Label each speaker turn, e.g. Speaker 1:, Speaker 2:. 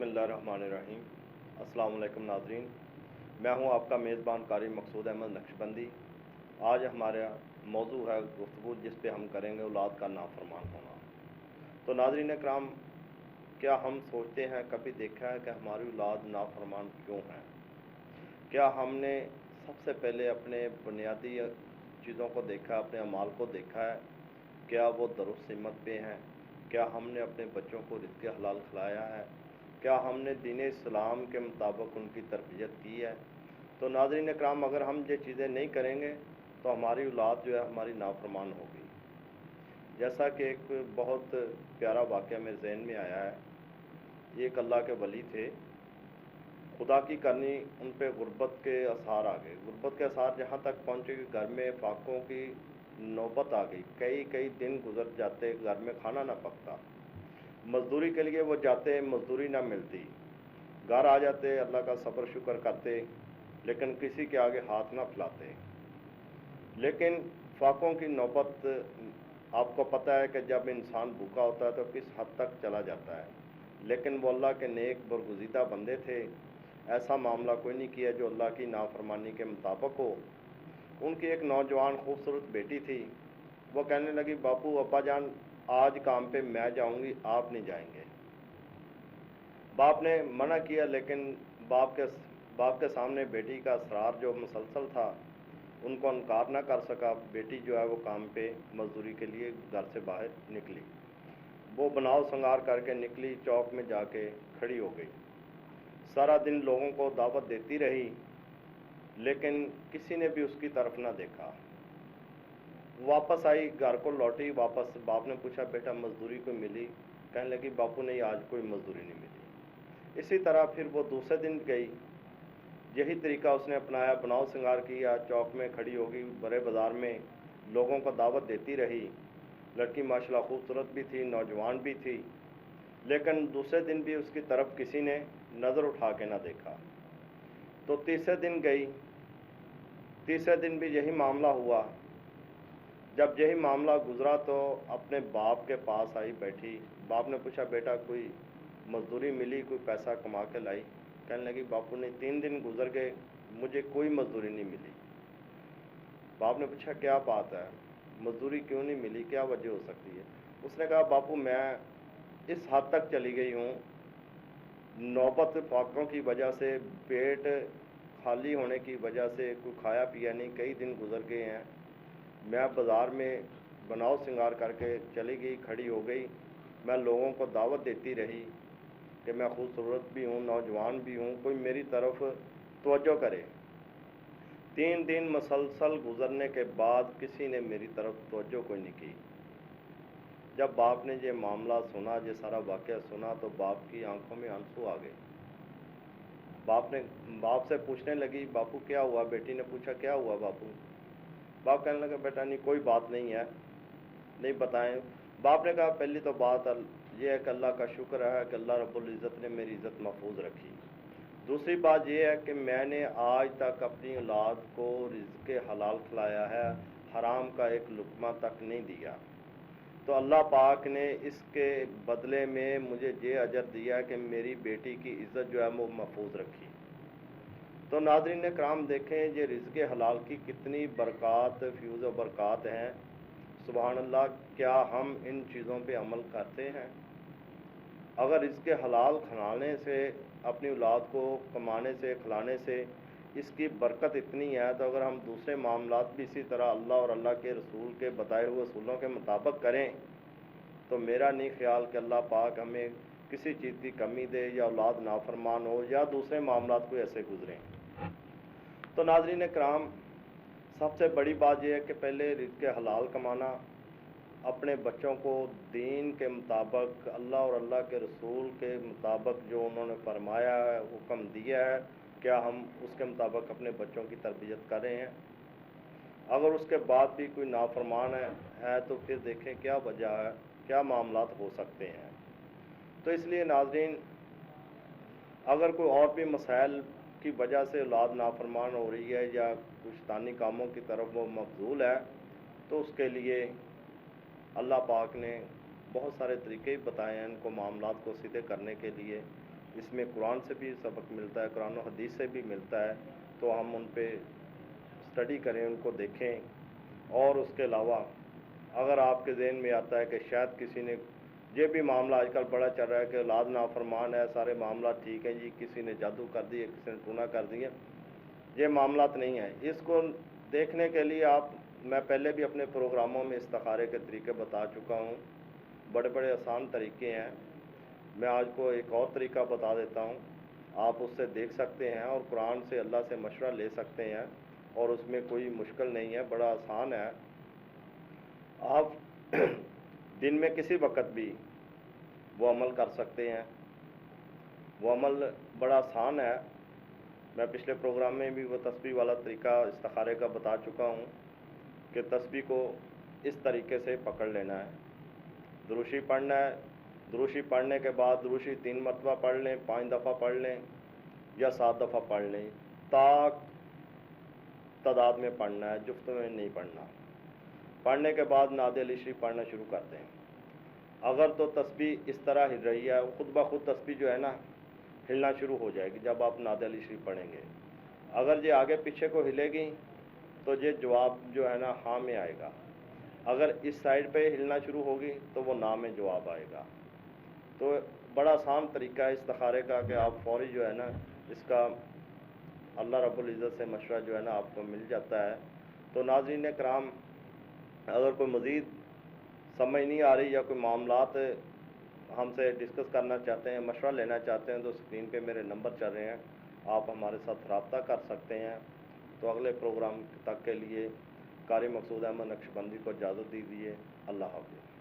Speaker 1: बिस्मिल्लाहिर्रहमानिर्रहीम। अस्सलाम वालेकुम नाज़रीन, मैं हूं आपका मेज़बान कारी मकसूद अहमद नक्शबंदी। आज हमारा मौजू है गुफ्तगू जिस पे हम करेंगे औलाद का नाफरमान होना। तो नाज़रीन इकराम, क्या हम सोचते हैं, कभी देखा है कि हमारी औलाद नाफरमान क्यों है? क्या हमने सबसे पहले अपने बुनियादी चीज़ों को देखा, अपने अमाल को देखा है? क्या वो दुरुस्त सिमत पे हैं? क्या हमने अपने बच्चों को रिज़्क़ हलाल खिलाया है? क्या हमने दीन इस्लाम के मुताबिक उनकी तरबियत की है? तो नाज़रीन इकराम, अगर हम ये चीज़ें नहीं करेंगे तो हमारी औलाद जो है हमारी नाफरमान होगी। जैसा कि एक बहुत प्यारा वाक़या मेरे ज़हन में आया है। एक अल्लाह के वली थे, खुदा की करनी उन पे गुर्बत के आसार आ गए। गुर्बत के आसार जहाँ तक पहुँचे कि घर में फाकों की नौबत आ गई। कई कई दिन गुजर जाते, घर में खाना ना पकता। मजदूरी के लिए वो जाते, मजदूरी ना मिलती। घर आ जाते, अल्लाह का सब्र शुक्र करते, लेकिन किसी के आगे हाथ ना फैलाते। लेकिन फाकों की नौबत, आपको पता है कि जब इंसान भूखा होता है तो किस हद तक चला जाता है। लेकिन वो अल्लाह के नेक बरगुज़ीदा बंदे थे। ऐसा मामला कोई नहीं किया जो अल्लाह की नाफरमानी के मुताबिक हो। उनकी एक नौजवान खूबसूरत बेटी थी। वो कहने लगी, बापू अब्बा जान आज काम पे मैं जाऊंगी, आप नहीं जाएंगे। बाप ने मना किया, लेकिन बाप के सामने बेटी का असरार जो मुसलसल था उनको इनकार ना कर सका। बेटी जो है वो काम पे मजदूरी के लिए घर से बाहर निकली। वो बनाव संगार करके निकली, चौक में जाके खड़ी हो गई। सारा दिन लोगों को दावत देती रही, लेकिन किसी ने भी उसकी तरफ ना देखा। वापस आई, घर को लौटी वापस। बाप ने पूछा, बेटा मजदूरी कोई मिली? कहने लगी, बापू नहीं, आज कोई मजदूरी नहीं मिली। इसी तरह फिर वो दूसरे दिन गई, यही तरीका उसने अपनाया, बनाव श्रृंगार किया, चौक में खड़ी होगी, बड़े बाज़ार में लोगों को दावत देती रही। लड़की माशाल्लाह खूबसूरत भी थी, नौजवान भी थी, लेकिन दूसरे दिन भी उसकी तरफ किसी ने नज़र उठा के ना देखा। तो तीसरे दिन गई, तीसरे दिन भी यही मामला हुआ। जब यही मामला गुजरा तो अपने बाप के पास आई, बैठी। बाप ने पूछा, बेटा कोई मजदूरी मिली, कोई पैसा कमा के लाई? कहने लगी, बापू ने 3 दिन गुजर गए, मुझे कोई मजदूरी नहीं मिली। बाप ने पूछा, क्या बात है, मजदूरी क्यों नहीं मिली, क्या वजह हो सकती है? उसने कहा, बापू मैं इस हद तक चली गई हूँ, नौबत फाकों की वजह से, पेट खाली होने की वजह से कोई खाया पिया नहीं, कई दिन गुजर गए हैं। मैं बाज़ार में बनाव श्रृंगार करके चली गई, खड़ी हो गई। मैं लोगों को दावत देती रही कि मैं खूबसूरत भी हूँ, नौजवान भी हूँ, कोई मेरी तरफ तवज्जो करे। 3 दिन मुसलसल गुजरने के बाद किसी ने मेरी तरफ तवज्जो कोई नहीं की। जब बाप ने ये मामला सुना, ये सारा वाक़या सुना, तो बाप की आंखों में आंसू आ गए। बाप से पूछने लगी, बापू क्या हुआ? बेटी ने पूछा, क्या हुआ बापू? बाप कहने लगा, बेटा नहीं, कोई बात नहीं है, नहीं बताएं। बाप ने कहा, पहली तो बात यह है कि अल्लाह का शुक्र है कि अल्लाह रब्बुल इज़्ज़त ने मेरी इज़्ज़त महफूज रखी। दूसरी बात यह है कि मैंने आज तक अपनी औलाद को रिज़्क़ हलाल खिलाया है, हराम का एक लुक़मा तक नहीं दिया। तो अल्लाह पाक ने इसके बदले में मुझे ये अजर दिया कि मेरी बेटी की इज़्ज़त जो है वो महफूज रखी। तो नाज़रीन कराम, देखें ये रिज़्क़ हलाल की कितनी बरक़ात, फ्यूज़ व बरक़ात हैं। सुभान अल्लाह, क्या हम इन चीज़ों पे अमल करते हैं? अगर रिज़्क़ हलाल खाने से, अपनी औलाद को कमाने से, खिलाने से इसकी बरकत इतनी है, तो अगर हम दूसरे मामलात भी इसी तरह अल्लाह और अल्लाह के रसूल के बताए हुए असूलों के मुताबिक करें, तो मेरा नहीं ख्याल कि अल्लाह पाक हमें किसी चीज़ की कमी दे, या औलाद नाफरमान हो, या दूसरे मामलात कोई ऐसे गुजरें। तो नाज़रीन कराम, सबसे बड़ी बात यह है कि पहले रिज़्क़ हलाल कमाना, अपने बच्चों को दीन के मुताबिक, अल्लाह और अल्लाह के रसूल के मुताबिक जो उन्होंने फरमाया है, हुक्म दिया है, क्या हम उसके मुताबिक अपने बच्चों की तरबियत कर रहे हैं? अगर उसके बाद भी कोई नाफरमान है तो फिर देखें क्या वजह है, क्या मामलात हो सकते हैं। तो इसलिए नाज़रीन, अगर कोई और भी मसाइल की वजह से औलाद नाफरमान हो रही है या कुछ शैतानी कामों की तरफ वो मबजूल है, तो उसके लिए अल्लाह पाक ने बहुत सारे तरीके बताए हैं इनको मामलात को सीधे करने के लिए। اس میں قرآن سے بھی سبق ملتا ہے، قرآن و حدیث سے بھی ملتا ہے، تو ہم ان پہ اسٹڈی کریں، ان کو دیکھیں۔ اور اس کے علاوہ اگر آپ کے ذہن میں آتا ہے کہ شاید کسی نے یہ بھی معاملہ آج کل بڑا چل رہا ہے کہ اولاد نافرمان ہے، سارے معاملات ٹھیک ہیں جی، کسی نے جادو کر دی ہے، کسی نے ٹونا کر دیا، یہ معاملات نہیں ہیں۔ اس کو دیکھنے کے لیے میں پہلے بھی اپنے پروگراموں میں استخارے کے طریقے بتا چکا ہوں، بڑے بڑے آسان طریقے ہیں۔ میں آج کو ایک اور طریقہ بتا دیتا ہوں، آپ اس سے دیکھ سکتے ہیں اور قرآن سے اللہ سے مشورہ لے سکتے ہیں، اور اس میں کوئی مشکل نہیں ہے، بڑا آسان ہے۔ آپ دن میں کسی وقت بھی وہ عمل کر سکتے ہیں، وہ عمل بڑا آسان ہے۔ میں پچھلے پروگرام میں بھی وہ تسبیح والا طریقہ استخارے کا بتا چکا ہوں کہ تسبیح کو اس طریقے سے پکڑ لینا ہے، دروشی پڑھنا ہے، دروشی پڑھنے کے بعد دروشی 3 مرتبہ پڑھ لیں، 5 دفعہ پڑھ لیں یا 7 دفعہ پڑھ لیں، تعداد میں پڑھنا ہے، جفت میں نہیں پڑھنا۔ پڑھنے کے بعد نعت علی شریف پڑھنا شروع کر دیں۔ اگر تو تسبیح اس طرح ہل رہی ہے، خود بخود تسبیح جو ہے نا ہلنا شروع ہو جائے گی جب آپ نعت علی شریف پڑھیں گے۔ اگر یہ آگے پیچھے کو ہلے گی تو یہ جواب جو ہے نا ہاں میں آئے گا، اگر اس سائڈ پہ ہلنا شروع ہوگی تو وہ نا میں جواب آئے گا۔ تو بڑا آسان طریقہ ہے استخارے کا کہ آپ فوری جو ہے نا اس کا اللہ رب العزت سے مشورہ جو ہے نا آپ کو مل جاتا ہے۔ تو ناظرین کرام، اگر کوئی مزید سمجھ نہیں آ رہی یا کوئی معاملات ہم سے ڈسکس کرنا چاہتے ہیں، مشورہ لینا چاہتے ہیں، تو اسکرین پہ میرے نمبر چل رہے ہیں، آپ ہمارے ساتھ رابطہ کر سکتے ہیں۔ تو اگلے پروگرام تک کے لیے قاری مقصود احمد نقشبندی کو اجازت دیجیے۔ اللہ حافظ۔